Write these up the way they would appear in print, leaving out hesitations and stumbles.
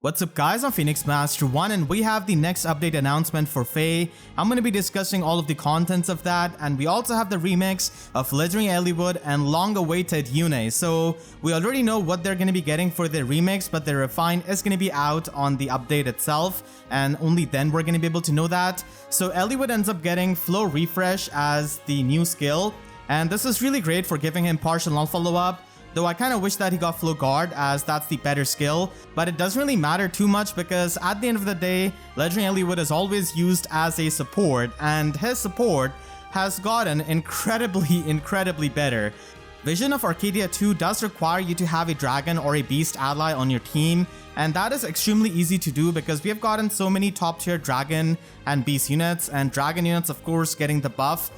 What's up guys, I'm Phoenix Master 1 and we have the next update announcement for FEH. I'm going to be discussing all of the contents of that, and we also have the remix of Legendary Eliwood and long-awaited Yune. So we already know what they're going to be getting for their remix, but the Refine is going to be out on the update itself, and only then we're going to be able to know that. So Eliwood ends up getting Flow Refresh as the new skill, and this is really great for giving him partial null follow-up. Though I kind of wish that he got Flow Guard, as that's the better skill, but it doesn't really matter too much because at the end of the day, Legendary Eliwood is always used as a support, and his support has gotten incredibly better. Vision of Arcadia 2 does require you to have a dragon or a beast ally on your team, and that is extremely easy to do because we have gotten so many top tier dragon and beast units, and dragon units of course getting the buff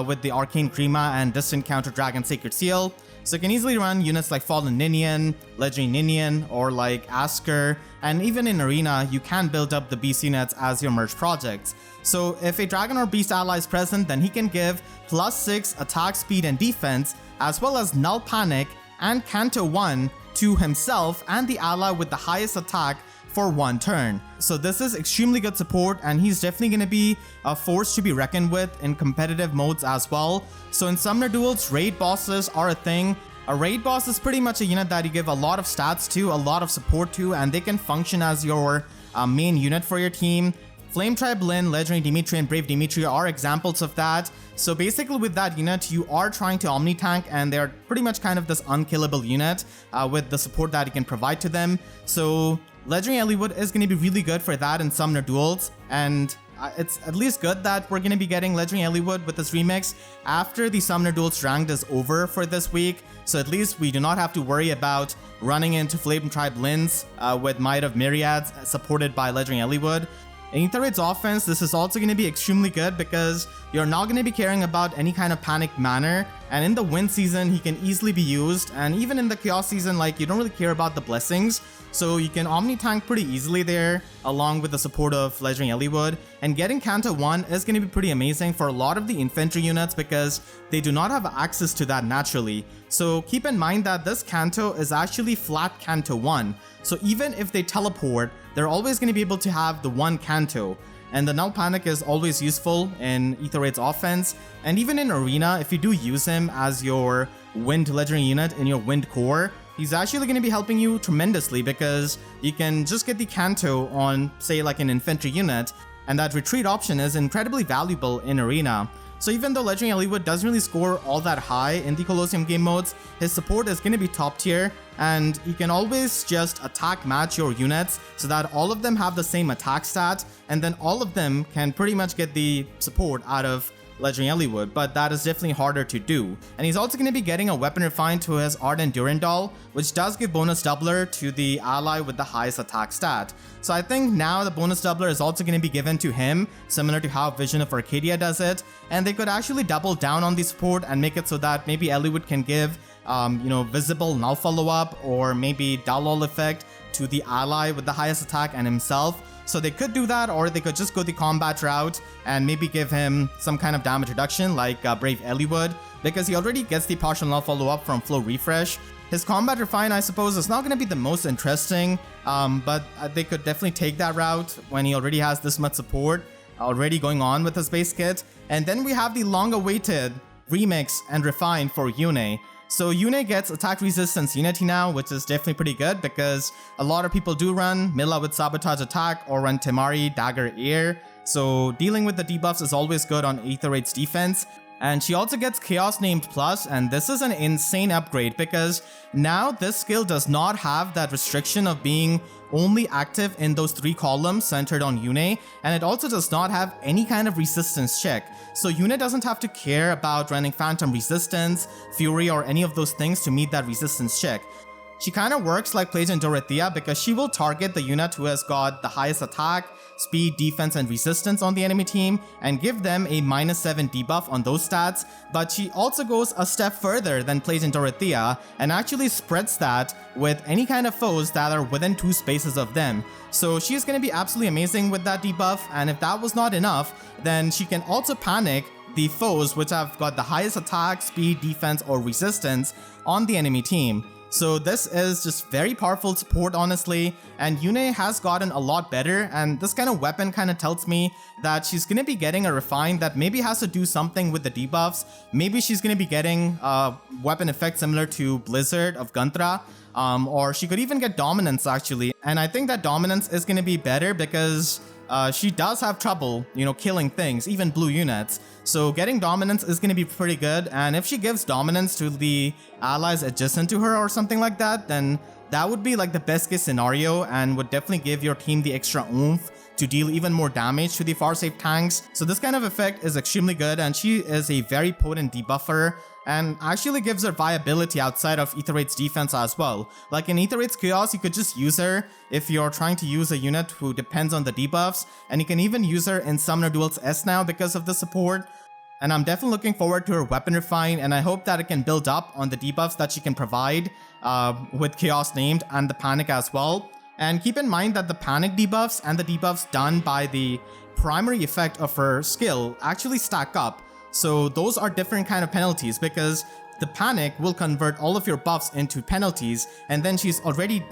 with the Arcane Grima and Distant Counter Dragon Sacred Seal. So you can easily run units like Fallen Ninian, Legendary Ninian, or like Asker, and even in Arena, you can build up the beast units as your merge projects. So if a dragon or beast ally is present, then he can give +6 attack speed and defense, as well as Null Panic and Canto 1 to himself and the ally with the highest attack for one turn. So this is extremely good support, and he's definitely going to be a force to be reckoned with in competitive modes as well. So in Summoner Duels, raid bosses are a thing. A raid boss is pretty much a unit that you give a lot of stats to, a lot of support to, and they can function as your main unit for your team. Flame Tribe Lyn, Legendary Dimitri, and Brave Dimitri are examples of that. So basically with that unit, you are trying to omni-tank, and they're pretty much kind of this unkillable unit with the support that you can provide to them. So Legendary Eliwood is going to be really good for that in Summoner Duels, and it's at least good that we're going to be getting Legendary Eliwood with this remix after the Summoner Duels ranked is over for this week. So at least we do not have to worry about running into Flame Tribe Lyns with Might of Myriads supported by Legendary Eliwood. In Aether Raids offense, this is also going to be extremely good because you're not going to be caring about any kind of panic manner, and in the win season he can easily be used, and even in the chaos season, like, you don't really care about the blessings, so you can omni tank pretty easily there along with the support of Legendary Eliwood. And getting Canto 1 is going to be pretty amazing for a lot of the infantry units because they do not have access to that naturally. So keep in mind that this Canto is actually flat Canto 1, so even if they teleport, they're always going to be able to have the one Canto. And the Null Panic is always useful in Aether Raids offense, and even in Arena, if you do use him as your Wind Legendary unit in your Wind core, he's actually going to be helping you tremendously because you can just get the Canto on, say, like an infantry unit, and that retreat option is incredibly valuable in Arena. So even though Legendary Eliwood doesn't really score all that high in the Colosseum game modes, his support is going to be top tier, and you can always just attack match your units so that all of them have the same attack stat, and then all of them can pretty much get the support out of Legendary Eliwood, but that is definitely harder to do. And he's also going to be getting a weapon refined to his Ardent Durandal, which does give bonus doubler to the ally with the highest attack stat. So I think now the bonus doubler is also going to be given to him, similar to how Vision of Arcadia does it, and they could actually double down on the support and make it so that maybe Eliwood can give visible null follow-up, or maybe dull effect to the ally with the highest attack and himself. So they could do that, or they could just go the combat route and maybe give him some kind of damage reduction like Brave Eliwood, because he already gets the partial null follow-up from Flow Refresh. His combat refine, I suppose, is not going to be the most interesting, but they could definitely take that route when he already has this much support already going on with his base kit. And then we have the long-awaited remix and refine for Yune. So Yune gets attack resistance unity now, which is definitely pretty good because a lot of people do run Milla with Sabotage attack or run Temari Dagger Air. So dealing with the debuffs is always good on Aether Raids defense. And she also gets Chaos Named Plus, and this is an insane upgrade because now this skill does not have that restriction of being only active in those 3 columns centered on Yune, and it also does not have any kind of resistance check. So Yune doesn't have to care about running Phantom Resistance, Fury, or any of those things to meet that resistance check. She kind of works like Plagian Dorothea because she will target the unit who has got the highest attack, speed, defense, and resistance on the enemy team and give them a -7 debuff on those stats, but she also goes a step further than Plagian Dorothea and actually spreads that with any kind of foes that are within 2 spaces of them. So she's going to be absolutely amazing with that debuff, and if that was not enough, then she can also panic the foes which have got the highest attack, speed, defense, or resistance on the enemy team. So this is just very powerful support, honestly, and Yune has gotten a lot better, and this kind of weapon kind of tells me that she's going to be getting a refine that maybe has to do something with the debuffs. Maybe she's going to be getting a weapon effect similar to Blizzard of Guntra, or she could even get dominance actually, and I think that dominance is going to be better because she does have trouble, killing things, even blue units. So getting dominance is going to be pretty good. And if she gives dominance to the allies adjacent to her or something like that, then that would be like the best case scenario and would definitely give your team the extra oomph to deal even more damage to the far safe tanks. So this kind of effect is extremely good, and she is a very potent debuffer and actually gives her viability outside of Aether Raids defense as well. Like in Aether Raids Chaos, you could just use her if you're trying to use a unit who depends on the debuffs, and you can even use her in Summoner Duels S now because of the support. And I'm definitely looking forward to her weapon refine, and I hope that it can build up on the debuffs that she can provide with Chaos named and the panic as well. And keep in mind that the panic debuffs and the debuffs done by the primary effect of her skill actually stack up. So those are different kind of penalties, because the panic will convert all of your buffs into penalties, and then she's already,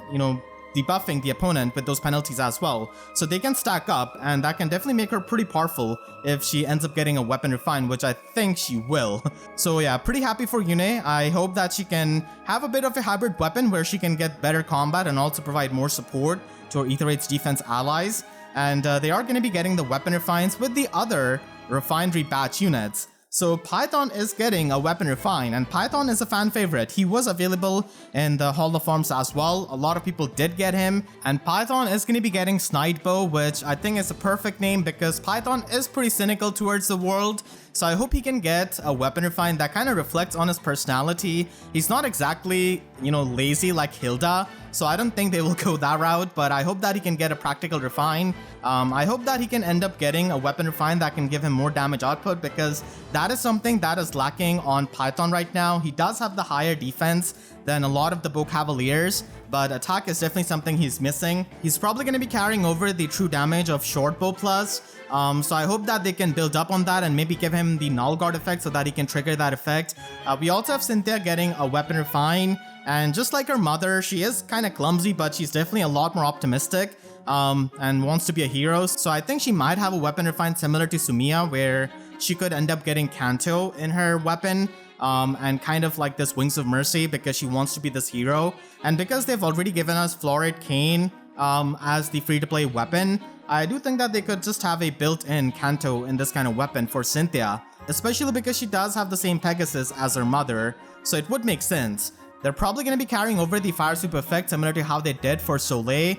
debuffing the opponent with those penalties as well. So they can stack up, and that can definitely make her pretty powerful if she ends up getting a weapon refine, which I think she will. So yeah, pretty happy for Yune. I hope that she can have a bit of a hybrid weapon where she can get better combat and also provide more support to her Aether Raids defense allies. And they are going to be getting the weapon refines with the other refinery batch units. So Python is getting a weapon refine, and Python is a fan favorite. He was available in the Hall of Arms as well. A lot of people did get him, and Python is going to be getting Snidebow, which I think is a perfect name because Python is pretty cynical towards the world. So I hope he can get a weapon refine that kind of reflects on his personality. He's not exactly, lazy like Hilda, so I don't think they will go that route, but I hope that he can get a practical refine. I hope that he can end up getting a weapon refine that can give him more damage output, because that is something that is lacking on Python right now. He does have the higher defense than a lot of the Bow Cavaliers, but attack is definitely something he's missing. He's probably going to be carrying over the true damage of Short Bow Plus, so I hope that they can build up on that and maybe give him the Null Guard effect so that he can trigger that effect. We also have Cynthia getting a weapon refine, and just like her mother, she is kind of clumsy, but she's definitely a lot more optimistic and wants to be a hero. So I think she might have a weapon refine similar to Sumiya, where she could end up getting Kanto in her weapon. And kind of like this Wings of Mercy because she wants to be this hero. And because they've already given us Florid Cane as the free-to-play weapon, I do think that they could just have a built-in Kanto in this kind of weapon for Cynthia, especially because she does have the same Pegasus as her mother, so it would make sense. They're probably going to be carrying over the Fire Sweep effect similar to how they did for Soleil.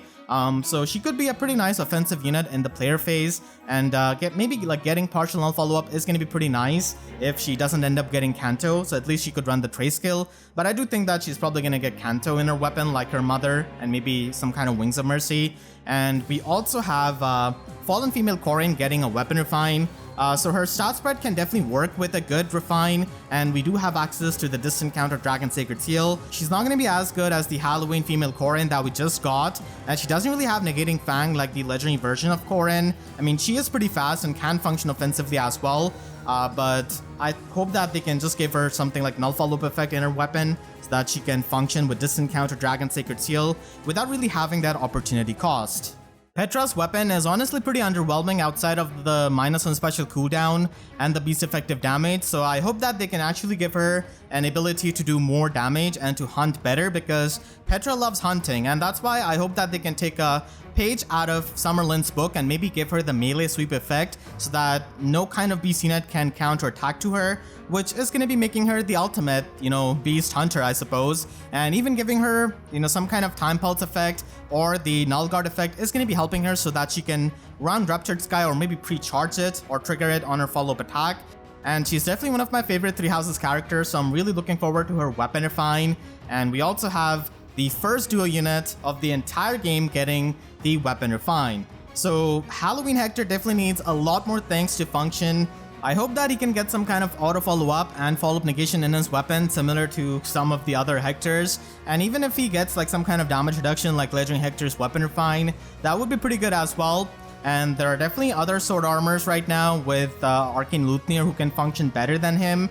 So she could be a pretty nice offensive unit in the player phase, and getting partial null follow-up is going to be pretty nice if she doesn't end up getting Kanto, so at least she could run the Trace skill. But I do think that she's probably going to get Kanto in her weapon like her mother, and maybe some kind of Wings of Mercy. And we also have Fallen Female Corrin getting a weapon refine. So her stat spread can definitely work with a good refine, and we do have access to the distant counter Dragon Sacred Seal. She's not going to be as good as the Halloween female Corrin that we just got, and she doesn't really have Negating Fang like the legendary version of Corrin. I mean, she is pretty fast and can function offensively as well, but I hope that they can just give her something like Null Follow-Up effect in her weapon so that she can function with distant counter Dragon Sacred Seal without really having that opportunity cost. Petra's weapon is honestly pretty underwhelming outside of the -1 special cooldown and the beast effective damage, so I hope that they can actually give her an ability to do more damage and to hunt better, because Petra loves hunting, and that's why I hope that they can take a page out of Summerlin's book and maybe give her the melee sweep effect so that no kind of beast unit can counter attack to her, which is going to be making her the ultimate, beast hunter, I suppose. And even giving her, some kind of time pulse effect or the null guard effect is going to be helping her so that she can run Ruptured Sky or maybe pre-charge it or trigger it on her follow-up attack. And she's definitely one of my favorite Three Houses characters, so I'm really looking forward to her weapon refine. And we also have the first duo unit of the entire game getting the weapon refine. So Halloween Hector definitely needs a lot more things to function. I hope that he can get some kind of auto follow-up and follow-up negation in his weapon similar to some of the other Hectors. And even if he gets like some kind of damage reduction like Legendary Hector's weapon refine, that would be pretty good as well. And there are definitely other sword armors right now with Arcane Luthnir who can function better than him.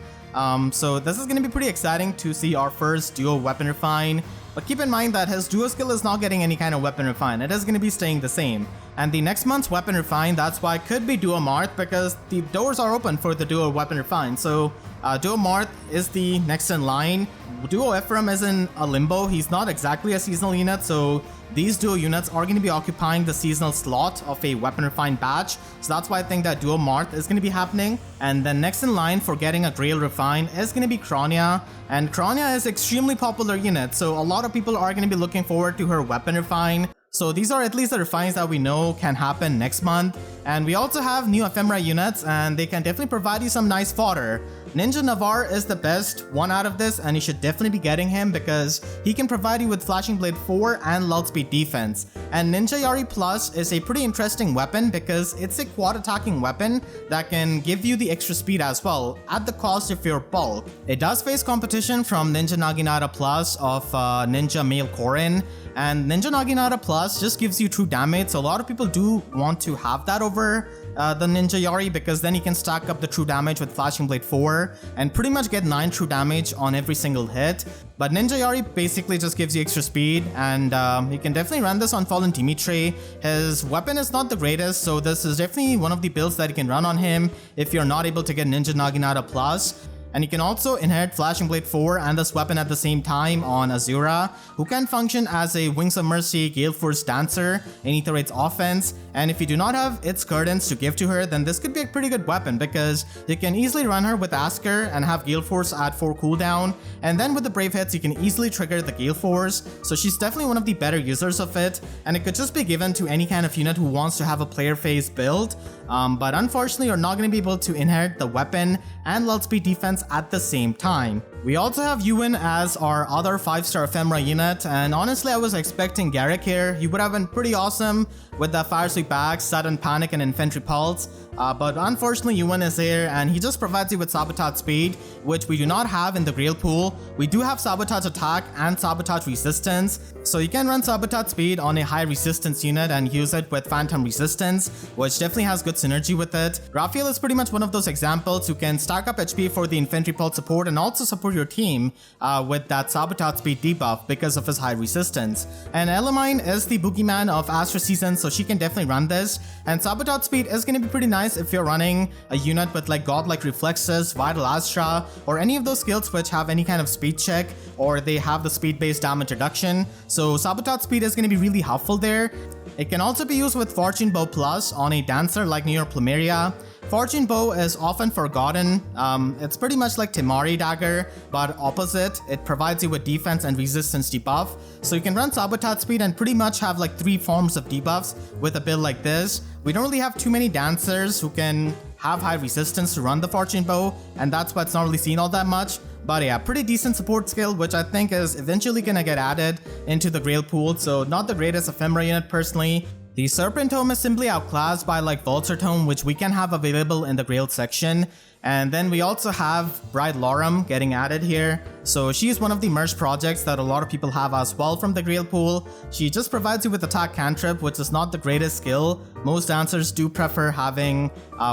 So this is going to be pretty exciting to see our first duo weapon refine. But keep in mind that his duo skill is not getting any kind of weapon refine. It is going to be staying the same. And the next month's weapon refine, that's why it could be duo Marth, because the doors are open for the duo weapon refine. So duo Marth is the next in line. Duo Ephraim is in a limbo. He's not exactly a seasonal unit, so these duo units are going to be occupying the seasonal slot of a weapon refine batch. So that's why I think that duo Marth is going to be happening. And then next in line for getting a Grail refine is going to be Kronia. And Kronia is extremely popular unit, so a lot of people are going to be looking forward to her weapon refine. So these are at least the refines that we know can happen next month. And we also have new Ephemera units, and they can definitely provide you some nice fodder. Ninja Navarre is the best one out of this, and you should definitely be getting him because he can provide you with Flashing Blade 4 and Lull Speed defense. And Ninja Yari Plus is a pretty interesting weapon because it's a quad attacking weapon that can give you the extra speed as well at the cost of your bulk. It does face competition from Ninja Naginata Plus of Ninja Male Corrin. And Ninja Naginata Plus just gives you true damage, so a lot of people do want to have that over the Ninja Yari because then you can stack up the true damage with Flashing Blade 4 and pretty much get 9 true damage on every single hit. But Ninja Yari basically just gives you extra speed, and you can definitely run this on Fallen Dimitri. His weapon is not the greatest, so this is definitely one of the builds that you can run on him if you're not able to get Ninja Naginata Plus. And you can also inherit Flashing Blade 4 and this weapon at the same time on Azura, who can function as a Wings of Mercy Gale Force Dancer in Aether Raids offense. And if you do not have its curtains to give to her, then this could be a pretty good weapon because you can easily run her with Asker and have Gale Force at 4 cooldown. And then with the Brave hits, you can easily trigger the Gale Force. So she's definitely one of the better users of it. And it could just be given to any kind of unit who wants to have a player phase build. But unfortunately, you're not going to be able to inherit the weapon and Lull Speed defense at the same time. We also have Ewan as our other 5-star Ephemera unit, and honestly I was expecting Garrick here. He would have been pretty awesome with the Fire Sweep Axe, Sudden Panic and Infantry Pulse, but unfortunately Ewan is here and he just provides you with Sabotage Speed, which we do not have in the Grail pool. We do have Sabotage Attack and Sabotage Resistance, so you can run Sabotage Speed on a high resistance unit and use it with Phantom Resistance, which definitely has good synergy with it. Raphael is pretty much one of those examples who can stack up HP for the Infantry Pulse support and also support your team with that Sabotage Speed debuff because of his high resistance. And Elamine is the boogeyman of Astra Season, so she can definitely run this. And Sabotage Speed is going to be pretty nice if you're running a unit with like Godlike Reflexes, Vital Astra, or any of those skills which have any kind of speed check or they have the speed based damage reduction. So Sabotage Speed is going to be really helpful there. It can also be used with Fortune Bow Plus on a dancer like New York Plumeria. Fortune Bow is often forgotten. It's pretty much like Temari Dagger, but opposite. It provides you with defense and resistance debuff. So you can run Sabotage Speed and pretty much have like 3 forms of debuffs with a build like this. We don't really have too many dancers who can have high resistance to run the Fortune Bow, and that's why it's not really seen all that much. But yeah, pretty decent support skill, which I think is eventually gonna get added into the Grail pool, so not the greatest Ephemera unit personally. The Serpent Tome is simply outclassed by like Vulture Tome, which we can have available in the Grail section. And then we also have Bride Larum getting added here. So she's one of the merge projects that a lot of people have as well from the Grail pool. She just provides you with attack cantrip, which is not the greatest skill. Most dancers do prefer having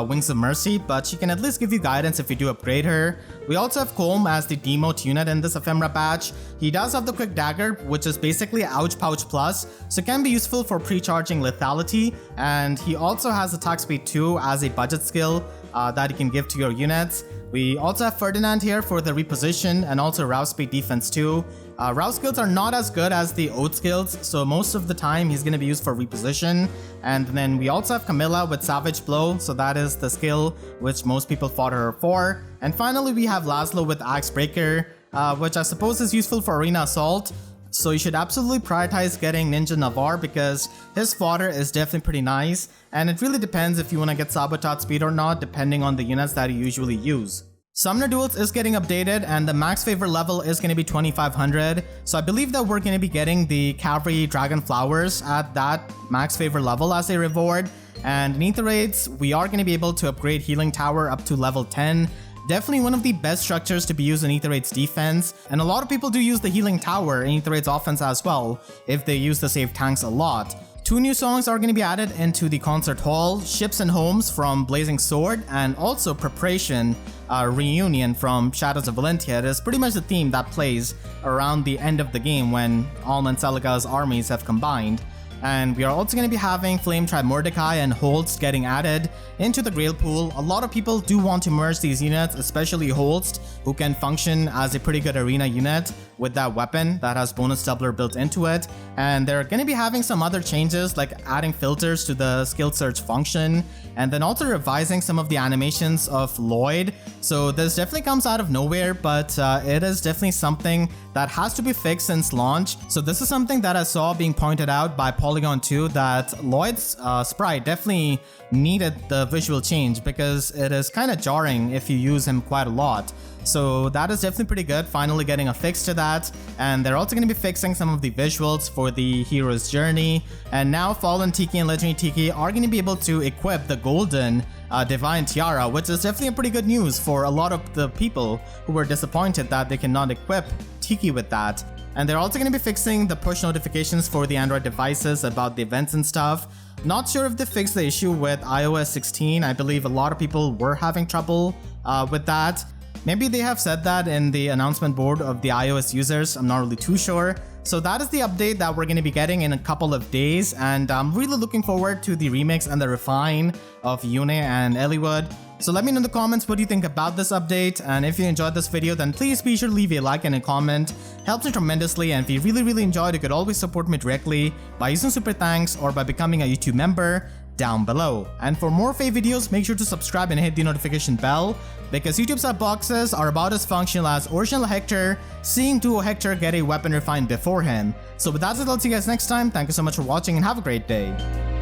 Wings of Mercy, but she can at least give you guidance if you do upgrade her. We also have Colm as the demote unit in this Ephemera batch. He does have the Quick Dagger, which is basically Ouch Pouch Plus, so it can be useful for pre-charging lethality. And he also has Attack Speed 2 as a budget skill that you can give to your units. We also have Ferdinand here for the reposition and also Rouse Speed defense too. Rouse skills are not as good as the Oath skills, so most of the time he's going to be used for reposition. And then we also have Camilla with Savage Blow, so that is the skill which most people fought her for. And finally we have Laslow with Axe Breaker, which I suppose is useful for Arena Assault. So you should absolutely prioritize getting Ninja Navarre because his fodder is definitely pretty nice, and it really depends if you want to get Sabotage Speed or not depending on the units that you usually use. Summoner Duels is getting updated and the max favor level is going to be 2500, so I believe that we're going to be getting the Cavalry Dragon Flowers at that max favor level as a reward. And in Aether Raids, we are going to be able to upgrade Healing Tower up to level 10. Definitely one of the best structures to be used in Aether Raids defense, and a lot of people do use the Healing Tower in Aether Raids offense as well, if they use the save tanks a lot. 2 new songs are going to be added into the concert hall, Ships and Homes from Blazing Sword, and also Preparation Reunion from Shadows of Valentia. It is pretty much the theme that plays around the end of the game when Alm and Celica's armies have combined. And we are also going to be having Flame Tribe Mordecai and Holst getting added into the Grail pool. A lot of people do want to merge these units, especially Holst, who can function as a pretty good arena unit with that weapon that has bonus doubler built into it. And they're going to be having some other changes like adding filters to the skill search function, and then also revising some of the animations of Lloyd. So this definitely comes out of nowhere, but it is definitely something that has to be fixed since launch. So this is something that I saw being pointed out by Polygon 2, that Lloyd's sprite definitely needed the visual change because it is kind of jarring if you use him quite a lot. So that is definitely pretty good, finally getting a fix to that. And they're also going to be fixing some of the visuals for the hero's journey. And now Fallen Tiki and Legendary Tiki are going to be able to equip the golden Divine Tiara, which is definitely a pretty good news for a lot of the people who were disappointed that they cannot equip Tiki with that. And they're also going to be fixing the push notifications for the Android devices about the events and stuff. Not sure if they fixed the issue with iOS 16. I believe a lot of people were having trouble with that. Maybe they have said that in the announcement board of the iOS users, I'm not really too sure. So that is the update that we're going to be getting in a couple of days, and I'm really looking forward to the remix and the refine of Yune and Eliwood. So let me know in the comments what you think about this update, and if you enjoyed this video then please be sure to leave a like and a comment. Helps me tremendously, and if you really enjoyed, you could always support me directly by using super thanks or by becoming a YouTube member down below. And for more Fae videos, make sure to subscribe and hit the notification bell, because YouTube sub boxes are about as functional as original Hector, seeing duo Hector get a weapon refined before him. So with that said, I'll see you guys next time. Thank you so much for watching and have a great day.